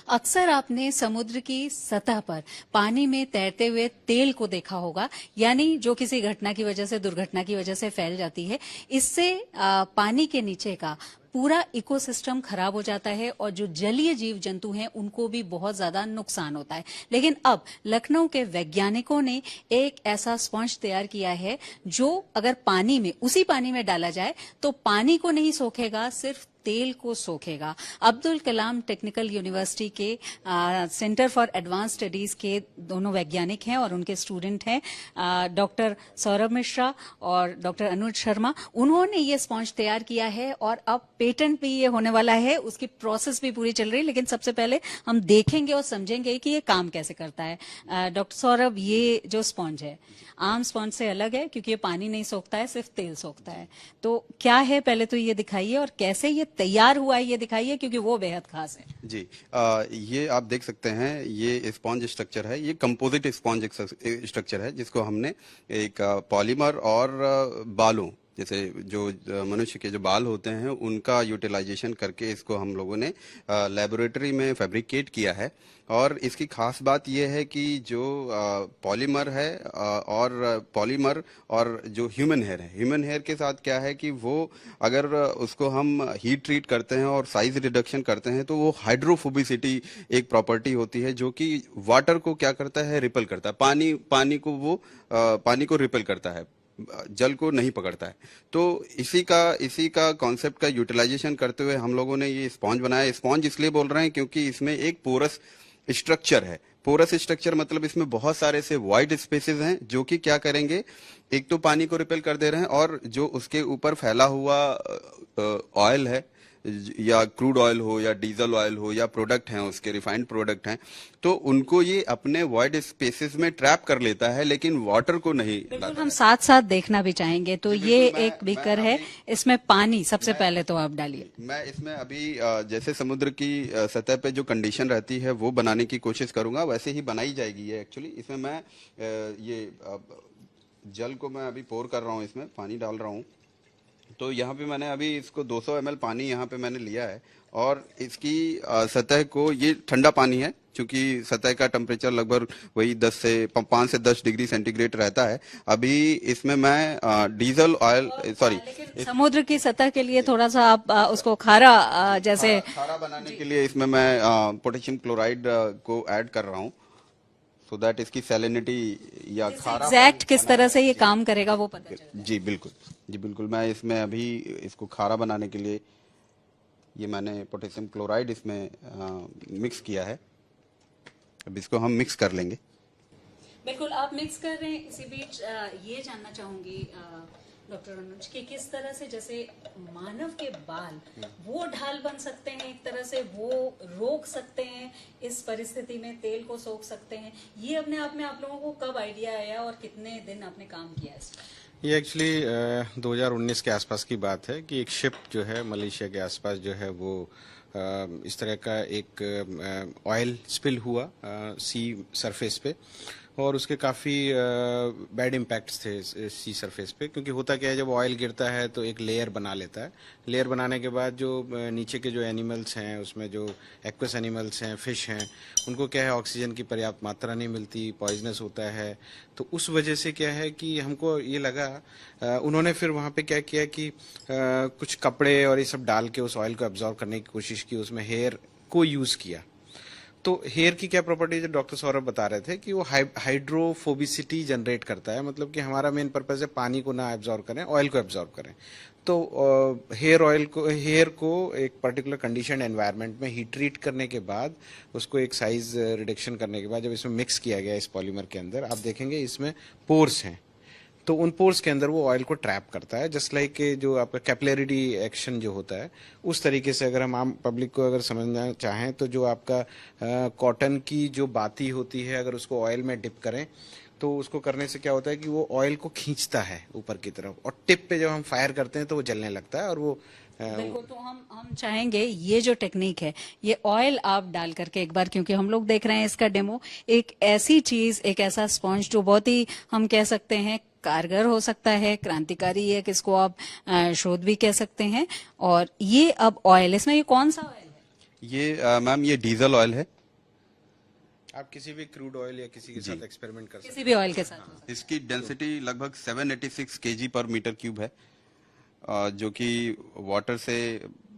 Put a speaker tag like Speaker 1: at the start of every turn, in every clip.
Speaker 1: अक्सर आपने समुद्र की सतह पर पानी में तैरते हुए तेल को देखा होगा, यानी जो किसी घटना की वजह से, दुर्घटना की वजह से फैल जाती है। इससे पानी के नीचे का पूरा इकोसिस्टम खराब हो जाता है और जो जलीय जीव जंतु हैं उनको भी बहुत ज्यादा नुकसान होता है। लेकिन अब लखनऊ के वैज्ञानिकों ने एक ऐसा स्पंज तैयार किया है जो अगर पानी में, उसी पानी में डाला जाए तो पानी को नहीं सोखेगा, सिर्फ तेल को सोखेगा। अब्दुल कलाम टेक्निकल यूनिवर्सिटी के सेंटर फॉर एडवांस स्टडीज के दोनों वैज्ञानिक हैं और उनके स्टूडेंट हैं डॉक्टर सौरभ मिश्रा और डॉक्टर अनुज शर्मा। उन्होंने ये स्पॉन्ज तैयार किया है और अब पेटेंट भी ये होने वाला है, उसकी प्रोसेस भी पूरी चल रही है। लेकिन सबसे पहले हम देखेंगे और समझेंगे कि ये काम कैसे करता है। डॉक्टर सौरभ, ये जो स्पॉन्ज है आम स्पॉन्ज से अलग है क्योंकि ये पानी नहीं सोखता है, सिर्फ तेल सोखता है। तो क्या है, पहले तो ये दिखाइए और कैसे ये तैयार हुआ है ये दिखाइए, क्योंकि वो बेहद खास है।
Speaker 2: जी, ये आप देख सकते हैं, ये स्पॉन्ज स्ट्रक्चर है। ये कंपोजिट स्पॉन्ज स्ट्रक्चर है जिसको हमने एक पॉलीमर और बालों, जैसे जो मनुष्य के जो बाल होते हैं उनका यूटिलाइजेशन करके इसको हम लोगों ने लेबोरेटरी में फैब्रिकेट किया है। और इसकी खास बात यह है कि जो पॉलीमर है और पॉलीमर और जो ह्यूमन हेयर है, ह्यूमन हेयर के साथ क्या है कि वो अगर उसको हम हीट ट्रीट करते हैं और साइज रिडक्शन करते हैं तो वो हाइड्रोफोबिसिटी एक प्रॉपर्टी होती है जो कि वाटर को क्या करता है, रिपेल करता है। पानी को रिपेल करता है, जल को नहीं पकड़ता है। तो इसी का कॉन्सेप्ट का यूटिलाइजेशन करते हुए हम लोगों ने ये स्पॉन्ज बनाया। स्पॉन्ज इसलिए बोल रहे हैं क्योंकि इसमें एक पोरस स्ट्रक्चर है। पोरस स्ट्रक्चर मतलब इसमें बहुत सारे से वाइड स्पेसेस हैं जो कि क्या करेंगे, एक तो पानी को रिपेल कर दे रहे हैं और जो उसके ऊपर फैला हुआ ऑयल है, या क्रूड ऑयल हो या डीजल ऑयल हो या प्रोडक्ट हैं उसके, रिफाइंड प्रोडक्ट हैं, तो उनको ये अपने वाइड स्पेसेस में ट्रैप कर लेता है, लेकिन वाटर को नहीं लाता।
Speaker 1: हम साथ साथ देखना भी चाहेंगे। तो ये एक बीकर है, इसमें पानी सबसे पहले तो आप डालिए।
Speaker 2: मैं इसमें अभी जैसे समुद्र की सतह पे जो कंडीशन रहती है वो बनाने की कोशिश करूंगा, वैसे ही बनाई जाएगी ये एक्चुअली। इसमें मैं ये जल को मैं अभी पोर कर रहा हूँ, इसमें पानी डाल रहा हूँ। तो यहाँ पे मैंने अभी इसको 200 ml पानी यहाँ पे मैंने लिया है और इसकी सतह को, ये ठंडा पानी है क्योंकि सतह का टेम्परेचर लगभग वही 5 से 10 डिग्री सेंटीग्रेड रहता है। अभी इसमें मैं डीजल ऑयल, सॉरी,
Speaker 1: समुद्र की सतह के लिए थोड़ा सा आप उसको खारा जैसे
Speaker 2: खारा बनाने के लिए इसमें मैं पोटेशियम क्लोराइड को ऐड कर रहा हूँ, सो दैट इसकी सैलिनिटी या खारा
Speaker 1: एग्जैक्ट किस तरह से ये काम करेगा वो पता चले।
Speaker 2: जी बिल्कुल, जी बिल्कुल। मैं इसमें अभी इसको खारा बनाने के लिए ये मैंने पोटेशियम क्लोराइड इसमें मिक्स किया है। अब इसको हम मिक्स कर लेंगे।
Speaker 1: बिल्कुल, आप मिक्स कर रहे हैं। इसी बीच ये जानना चाहूंगी डॉक्टर अनुज कि किस तरह से, जैसे मानव के बाल वो ढाल बन सकते हैं, एक तरह से वो रोक सकते हैं इस परिस्थिति में, तेल को सोख सकते हैं, ये अपने आप में आप लोगों को कब आइडिया आया और कितने दिन आपने काम किया इस पर?
Speaker 3: ये एक्चुअली 2019 के आसपास की बात है कि एक शिप जो है मलेशिया के आसपास जो है वो इस तरह का एक ऑयल स्पिल हुआ सी सरफेस पे, और उसके काफ़ी बैड इम्पैक्ट्स थे सी सरफेस पे। क्योंकि होता क्या है, जब ऑयल गिरता है तो एक लेयर बना लेता है। लेयर बनाने के बाद जो नीचे के जो एनिमल्स हैं, उसमें जो एक्वस एनिमल्स हैं, फिश हैं, उनको क्या है, ऑक्सीजन की पर्याप्त मात्रा नहीं मिलती, पॉइजनस होता है। तो उस वजह से क्या है कि हमको ये लगा, उन्होंने फिर वहाँ पे क्या किया कि कुछ कपड़े और ये सब डाल के उस ऑयल को एब्जॉर्ब करने की कोशिश की, उसमें हेयर को यूज़ किया। तो हेयर की क्या प्रॉपर्टी, जो डॉक्टर सौरभ बता रहे थे कि वो हाइड्रोफोबिसिटी जनरेट करता है, मतलब कि हमारा मेन पर्पज है पानी को ना एब्जॉर्ब करें, ऑयल को एब्जॉर्ब करें। तो हेयर को एक पर्टिकुलर कंडीशन एनवायरनमेंट में हीट ट्रीट करने के बाद, उसको एक साइज रिडक्शन करने के बाद जब इसमें मिक्स किया गया इस पॉलीमर के अंदर, आप देखेंगे इसमें पोर्स हैं, तो उन पोर्स के अंदर वो ऑयल को ट्रैप करता है। जस्ट लाइक जो आपका कैपिलरिटी एक्शन जो होता है, उस तरीके से अगर हम आम पब्लिक को अगर समझना चाहें तो जो आपका कॉटन की जो बाती होती है, अगर उसको ऑयल में डिप करें तो उसको करने से क्या होता है कि वो ऑयल को खींचता है ऊपर की तरफ, और टिप पे जब हम फायर करते हैं तो वो जलने लगता है। और वो
Speaker 1: बिल्कुल, तो हम चाहेंगे ये जो टेक्निक है, ये ऑयल आप डाल करके एक बार, क्योंकि हम लोग देख रहे हैं इसका डेमो, एक ऐसी चीज, एक ऐसा स्पॉन्ज जो बहुत ही, हम कह सकते हैं, कारगर हो सकता है, क्रांतिकारी है, किसको आप शोध भी कह सकते हैं। और ये अब ऑयल, इसमें ये कौन सा ऑयल है?
Speaker 2: ये मैम ये डीजल ऑयल है।
Speaker 3: आप किसी भी क्रूड ऑयल या किसी के साथ एक्सपेरिमेंट कर सकते
Speaker 1: किसी भी ऑयल के साथ।
Speaker 2: इसकी डेंसिटी लगभग 786 केजी पर मीटर क्यूब है, जो कि वाटर से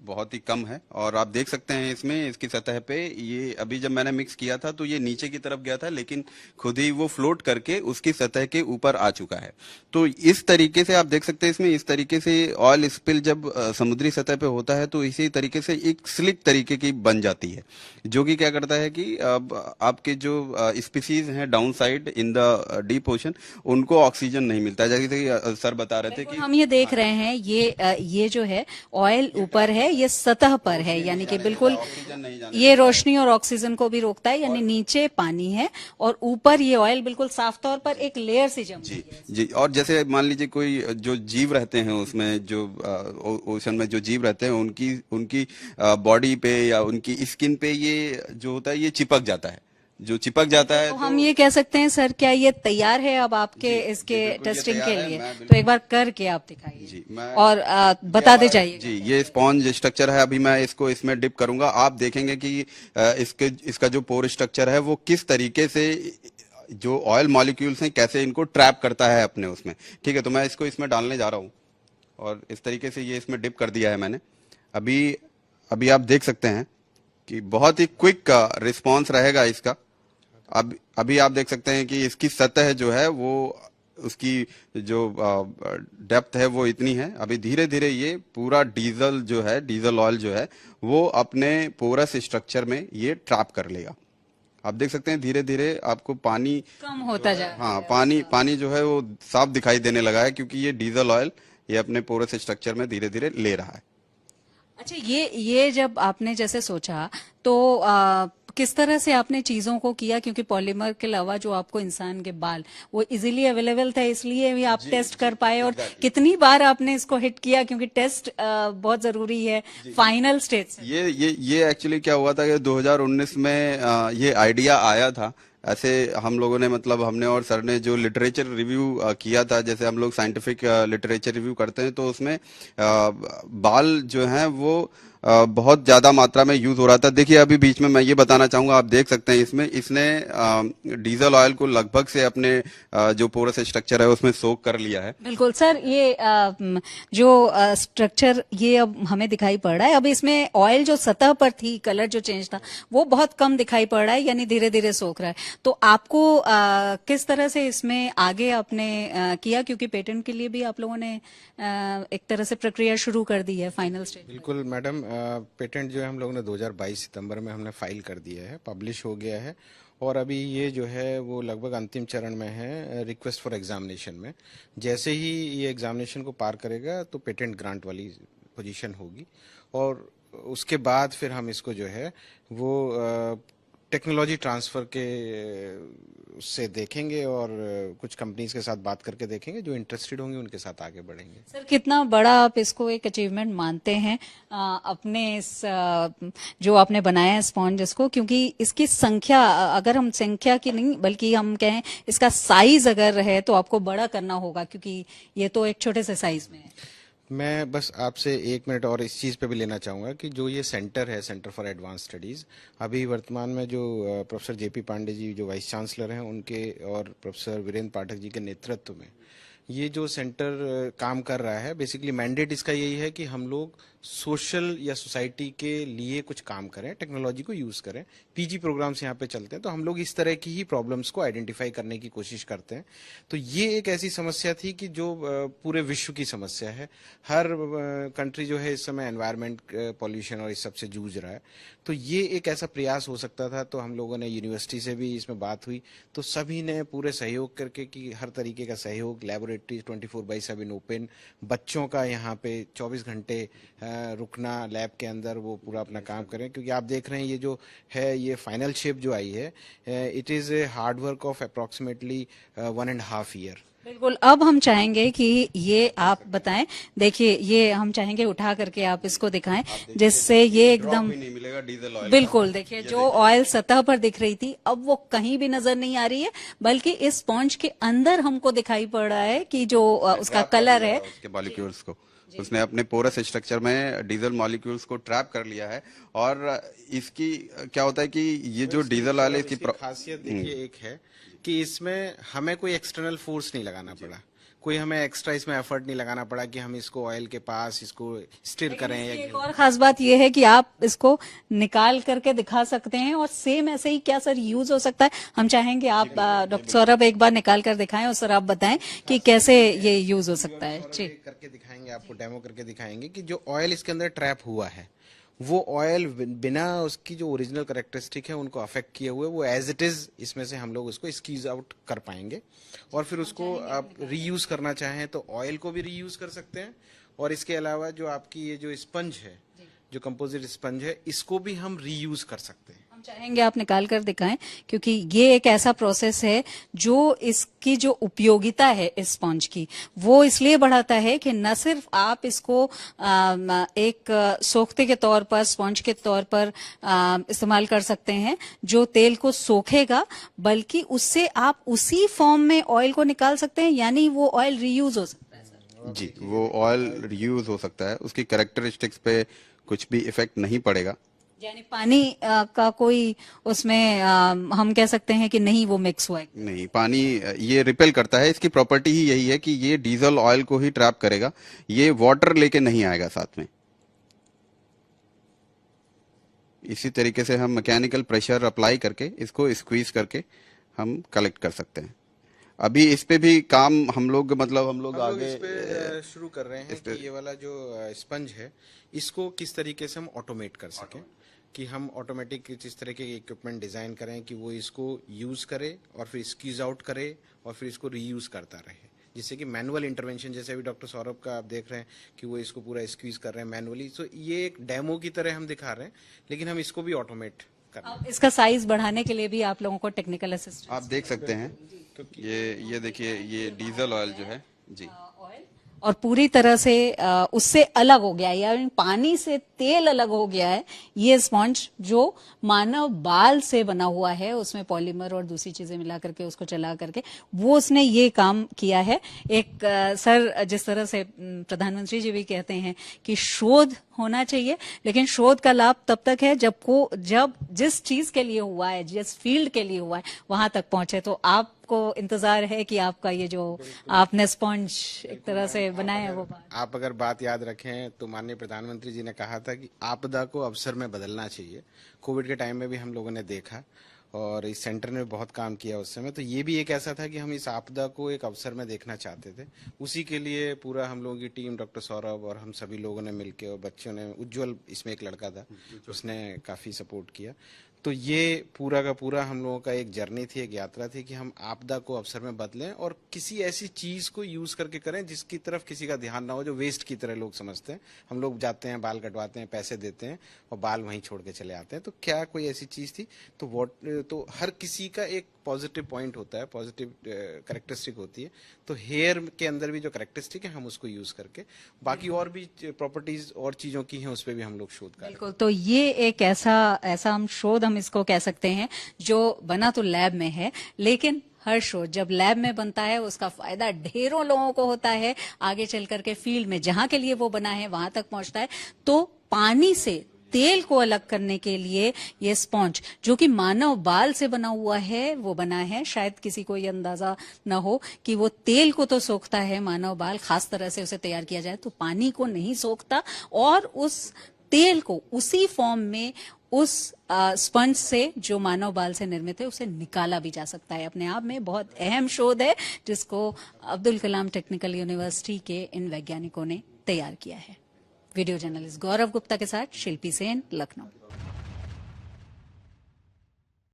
Speaker 2: बहुत ही कम है। और आप देख सकते हैं इसमें इसकी सतह पे ये अभी जब मैंने मिक्स किया था तो ये नीचे की तरफ गया था, लेकिन खुद ही वो फ्लोट करके उसकी सतह के ऊपर आ चुका है। तो इस तरीके से आप देख सकते हैं इसमें इस तरीके से ऑयल स्पिल जब समुद्री सतह पे होता है तो इसी तरीके से एक स्लिक तरीके की बन जाती है, जो कि क्या करता है कि अब आपके जो स्पीसीज हैं down side in the deep ocean उनको ऑक्सीजन नहीं मिलता। जैसे कि सर बता रहे थे कि
Speaker 1: हम ये देख रहे हैं ये जो है ऑयल ऊपर है, ये सतह पर है, यानी कि बिल्कुल
Speaker 2: ऑक्सीजन नहीं जाने
Speaker 1: ये रोशनी और ऑक्सीजन को भी रोकता है, यानी नीचे पानी है और ऊपर ये ऑयल बिल्कुल साफ तौर पर एक लेयर सी जम
Speaker 2: जी जी। और जैसे मान लीजिए कोई जो जीव रहते हैं उसमें, जो ओशन में जो जीव रहते हैं उनकी बॉडी पे या उनकी स्किन पे ये जो होता है ये चिपक जाता है, जो चिपक जाता है।
Speaker 1: तो हम ये कह सकते हैं सर, क्या ये तैयार है अब आपके इसके
Speaker 2: बिल्कुल ये
Speaker 1: टेस्टिंग
Speaker 2: तैयार
Speaker 1: के
Speaker 2: है,
Speaker 1: लिए?
Speaker 2: मैं बिल्कुल-
Speaker 1: तो एक बार करके आप दिखाइए
Speaker 2: जी, मैं
Speaker 1: और बता दे जाइए।
Speaker 2: जी, ये स्पॉन्ज स्ट्रक्चर है। अभी मैं इसको इसमें डिप करूंगा, आप देखेंगे कि इसका जो पोर स्ट्रक्चर है वो किस तरीके से जो ऑयल मॉलिक्यूल्स हैं कैसे इनको ट्रैप करता है अपने उसमें। ठीक है, तो मैं इसको इसमें डालने जा रहा हूँ और इस तरीके से ये इसमें डिप कर दिया है मैंने। अभी आप देख सकते हैं कि बहुत ही क्विक रिस्पॉन्स रहेगा इसका। अभी आप देख सकते हैं कि इसकी सतह जो है वो उसकी जो डेप्थ है वो इतनी है। अभी धीरे धीरे ये पूरा डीजल ऑयल जो है वो अपने पोरस स्ट्रक्चर में ये ट्रैप कर लेगा। आप देख सकते हैं धीरे धीरे आपको पानी
Speaker 1: कम होता जा रहा है।
Speaker 2: हाँ, पानी जो है वो साफ दिखाई देने लगा है, क्योंकि ये डीजल ऑयल ये अपने पोरस स्ट्रक्चर में धीरे धीरे ले रहा है।
Speaker 1: अच्छा, ये जब आपने जैसे सोचा तो किस तरह से आपने चीजों को किया, क्योंकि पॉलीमर के अलावा जो आपको इंसान के बाल वो इजीली अवेलेबल था, इसलिए भी आप टेस्ट कर पाए। और कितनी बार आपने इसको हिट किया, क्योंकि टेस्ट बहुत जरूरी है फाइनल स्टेज से।
Speaker 2: ये एक्चुअली क्या हुआ था कि 2019 में ये आइडिया आया था। ऐसे हम लोगों ने मतलब हमने और सर ने जो लिटरेचर रिव्यू किया था, जैसे हम लोग साइंटिफिक लिटरेचर रिव्यू करते हैं, तो उसमें बाल जो हैं वो बहुत ज्यादा मात्रा में यूज हो रहा था। देखिए अभी बीच में मैं ये बताना चाहूंगा, आप देख सकते हैं इसने डीजल ऑयल को लगभग से अपने जो पोरस स्ट्रक्चर है उसमें सोक कर लिया है।
Speaker 1: बिल्कुल सर, ये जो स्ट्रक्चर ये अब हमें दिखाई पड़ रहा है। अब इसमें ऑयल जो सतह पर थी, कलर जो चेंज था वो बहुत कम दिखाई पड़ रहा है, यानी धीरे धीरे सोख रहा है। तो आपको किस तरह से इसमें आगे आपने किया, क्योंकि पेटेंट के लिए भी आप लोगों ने एक तरह से प्रक्रिया शुरू कर दी है फाइनल स्टेज?
Speaker 3: बिल्कुल मैडम, पेटेंट जो है हम लोगों ने 2022 सितंबर में हमने फाइल कर दिया है, पब्लिश हो गया है और अभी ये जो है वो लगभग अंतिम चरण में है, रिक्वेस्ट फॉर एग्जामिनेशन में। जैसे ही ये एग्जामिनेशन को पार करेगा तो पेटेंट ग्रांट वाली पोजीशन होगी और उसके बाद फिर हम इसको जो है वो टेक्नोलॉजी ट्रांसफर के उससे देखेंगे और कुछ कंपनीज के साथ बात करके देखेंगे, जो इंटरेस्टेड होंगे उनके साथ आगे बढ़ेंगे।
Speaker 1: सर, कितना बड़ा आप इसको एक अचीवमेंट मानते हैं अपने इस जो आपने बनाया है स्पॉन्ज इसको, क्योंकि इसकी संख्या, अगर हम संख्या की नहीं बल्कि हम कहें इसका साइज अगर है तो आपको बड़ा करना होगा, क्योंकि ये तो एक छोटे से साइज में है।
Speaker 3: मैं बस आपसे 1 मिनट और इस चीज़ पे भी लेना चाहूँगा कि जो ये सेंटर है, सेंटर फॉर एडवांस स्टडीज़, अभी वर्तमान में जो प्रोफेसर जेपी पांडे जी जो वाइस चांसलर हैं उनके और प्रोफेसर वीरेंद्र पाठक जी के नेतृत्व में ये जो सेंटर काम कर रहा है, बेसिकली मैंडेट इसका यही है कि हम लोग सोशल या सोसाइटी के लिए कुछ काम करें, टेक्नोलॉजी को यूज़ करें। पीजी प्रोग्राम्स यहाँ पे चलते हैं तो हम लोग इस तरह की ही प्रॉब्लम्स को आइडेंटिफाई करने की कोशिश करते हैं। तो ये एक ऐसी समस्या थी कि जो पूरे विश्व की समस्या है। हर कंट्री जो है इस समय एनवायरनमेंट पॉल्यूशन और इस सब से जूझ रहा है। तो ये एक ऐसा प्रयास हो सकता था। तो हम लोगों ने यूनिवर्सिटी से भी इसमें बात हुई तो सभी ने पूरे सहयोग करके कि हर तरीके का सहयोग, लैबोरेटरीज 24/7 ओपन, बच्चों का यहाँ पे 24 घंटे रुकना लैब के अंदर, वो पूरा अपना काम करें। क्योंकि आप देख रहे हैं ये जो है ये फाइनल शेप जो आई है, it is a hard work of approximately 1.5 year.
Speaker 1: बिल्कुल, अब हम चाहेंगे कि ये आप बताएं। देखिए, ये हम चाहेंगे उठा करके आप इसको दिखाएं, जिससे ये एकदम
Speaker 2: नहीं मिलेगा डीजल ऑयल।
Speaker 1: बिल्कुल, देखिए जो ऑयल सतह पर दिख रही थी अब वो कहीं भी नजर नहीं आ रही है, बल्कि इस स्पॉन्ज के अंदर हमको दिखाई पड़ रहा है कि जो उसका कलर है
Speaker 2: उसके मॉलिक्यूल्स को उसने अपने पोरस स्ट्रक्चर में डीजल मॉलिक्यूल्स को ट्रैप कर लिया है। और इसकी क्या होता है कि ये जो डीजल ऑयल है इसकी
Speaker 3: खासियत देखिए एक है कि इसमें हमें कोई एक्सटर्नल फोर्स नहीं लगाना पड़ा, कोई हमें एक्स्ट्रा इसमें एफर्ट नहीं लगाना पड़ा कि हम इसको ऑयल के पास इसको स्टिर करें या
Speaker 1: एक और खास बात यह है कि आप इसको निकाल करके दिखा सकते हैं और सेम ऐसे ही क्या सर यूज हो सकता है। हम चाहेंगे आप डॉक्टर सौरभ एक बार निकाल कर दिखाएं और सर आप बताएं कि कैसे ये यूज हो सकता है। जी,
Speaker 3: करके दिखाएंगे, आपको डेमो करके दिखाएंगे कि जो ऑयल इसके अंदर ट्रैप हुआ है वो ऑयल बिना उसकी जो ओरिजिनल कैरेक्टरिस्टिक है उनको अफेक्ट किए हुए वो एज इट इज इसमें से हम लोग उसको स्क्वीज आउट कर पाएंगे। और फिर उसको आप रीयूज करना चाहें तो ऑयल को भी रीयूज कर सकते हैं। और इसके अलावा जो आपकी ये जो स्पंज है, जो कंपोजिट स्पंज है, इसको भी हम रीयूज कर सकते हैं।
Speaker 1: हम चाहेंगे आप निकाल कर दिखाएं क्योंकि ये एक ऐसा प्रोसेस है जो इसकी जो उपयोगिता है इस स्पंज की वो इसलिए बढ़ाता है कि न सिर्फ आप इसको एक सोखते के तौर पर, स्पंज के तौर पर इस्तेमाल कर सकते हैं जो तेल को सोखेगा, बल्कि उससे आप उसी फॉर्म में ऑयल को निकाल सकते हैं, यानी वो ऑयल रीयूज हो सकता है सर।
Speaker 2: जी, वो ऑयल रीयूज हो सकता है, उसकी कैरेक्टरिस्टिक्स पे कुछ भी इफेक्ट नहीं पड़ेगा।
Speaker 1: यानी पानी का कोई उसमें हम कह सकते हैं कि नहीं वो मिक्स हुआ है।
Speaker 2: नहीं, पानी ये रिपेल करता है, इसकी प्रॉपर्टी ही यही है कि ये डीजल ऑयल को ही ट्रैप करेगा, ये वाटर लेके नहीं आएगा साथ में। इसी तरीके से हम मैकेनिकल प्रेशर अप्लाई करके इसको स्क्वीज करके हम कलेक्ट कर सकते हैं। अभी इस पे भी काम हम लोग आगे
Speaker 3: इस पे शुरू कर रहे हैं कि ये वाला जो स्पंज है इसको किस तरीके से हम ऑटोमेट कर सकें, कि हम ऑटोमेटिक जिस तरह के इक्विपमेंट डिजाइन करें कि वो इसको यूज करे और फिर स्क्वीज आउट करे और फिर इसको रीयूज करता रहे, जिससे कि मैनुअल इंटरवेंशन, जैसे अभी डॉक्टर सौरभ का आप देख रहे हैं कि वो इसको पूरा स्क्वीज कर रहे हैं मैनुअली। तो ये एक डेमो की तरह हम दिखा रहे हैं, लेकिन हम इसको भी ऑटोमेट कर रहे हैं।
Speaker 1: अब इसका साइज बढ़ाने के लिए भी आप लोगों को टेक्निकल असिस्टेंस
Speaker 2: आप देख सकते हैं, ये देखिए, ये डीजल ऑयल जो है जी,
Speaker 1: और पूरी तरह से उससे अलग हो गया है, यानी पानी से तेल अलग हो गया है। ये स्पंज जो मानव बाल से बना हुआ है, उसमें पॉलीमर और दूसरी चीजें मिला करके उसको चला करके वो उसने ये काम किया है। एक सर जिस तरह से प्रधानमंत्री जी भी कहते हैं कि शोध होना चाहिए, लेकिन शोध का लाभ तब तक है जब जिस चीज के लिए हुआ है, जिस फील्ड के लिए हुआ है, वहां तक पहुंचे। तो आपको इंतजार है कि आपका ये जो आपने स्पंज एक तरह से बनाया है वो
Speaker 3: आप अगर बात याद रखें तो माननीय प्रधानमंत्री जी ने कहा था कि आपदा को अवसर में बदलना चाहिए। कोविड के टाइम में भी हम लोगों ने देखा और इस सेंटर ने बहुत काम किया उस समय। तो ये भी एक ऐसा था कि हम इस आपदा को एक अवसर में देखना चाहते थे। उसी के लिए पूरा हम लोगों की टीम, डॉक्टर सौरभ और हम सभी लोगों ने मिलकर, और बच्चों ने, उज्जवल इसमें एक लड़का था, उसने काफी सपोर्ट किया। तो ये पूरा का पूरा हम लोगों का एक जर्नी थी, एक यात्रा थी कि हम आपदा को अवसर में बदलें और किसी ऐसी चीज को यूज करके करें जिसकी तरफ किसी का ध्यान ना हो, जो वेस्ट की तरह लोग समझते हैं। हम लोग जाते हैं, बाल कटवाते हैं, पैसे देते हैं और बाल वहीं छोड़ के चले आते हैं। तो क्या कोई ऐसी चीज थी? तो हर किसी का एक पॉजिटिव पॉइंट होता है, पॉजिटिव कैरेक्टरिस्टिक होती है। तो हेयर के अंदर भी जो कैरेक्टरिस्टिक है हम उसको यूज करके बाकी और भी प्रॉपर्टीज और चीजों की हैं उस पर भी हम लोग शोध कर रहे हैं।
Speaker 1: बिल्कुल। तो ये एक ऐसा हम शोध हम इसको कह सकते हैं जो बना तो लैब में है, लेकिन हर शोध जब लैब में बनता है उसका फायदा ढेरों लोगों को होता है। आगे चल करके फील्ड में जहां के लिए वो बना है वहां तक पहुंचता है। तो पानी से तेल को अलग करने के लिए ये स्पॉन्ज जो कि मानव बाल से बना हुआ है वो बना है। शायद किसी को ये अंदाजा न हो कि वो तेल को तो सोखता है मानव बाल, खास तरह से उसे तैयार किया जाए तो पानी को नहीं सोखता, और उस तेल को उसी फॉर्म में उस स्पंज से जो मानव बाल से निर्मित है उसे निकाला भी जा सकता है। अपने आप में बहुत अहम शोध है जिसको अब्दुल कलाम टेक्निकल यूनिवर्सिटी के इन वैज्ञानिकों ने तैयार किया है। वीडियो जर्नलिस्ट गौरव गुप्ता के साथ शिल्पी सेन, लखनऊ।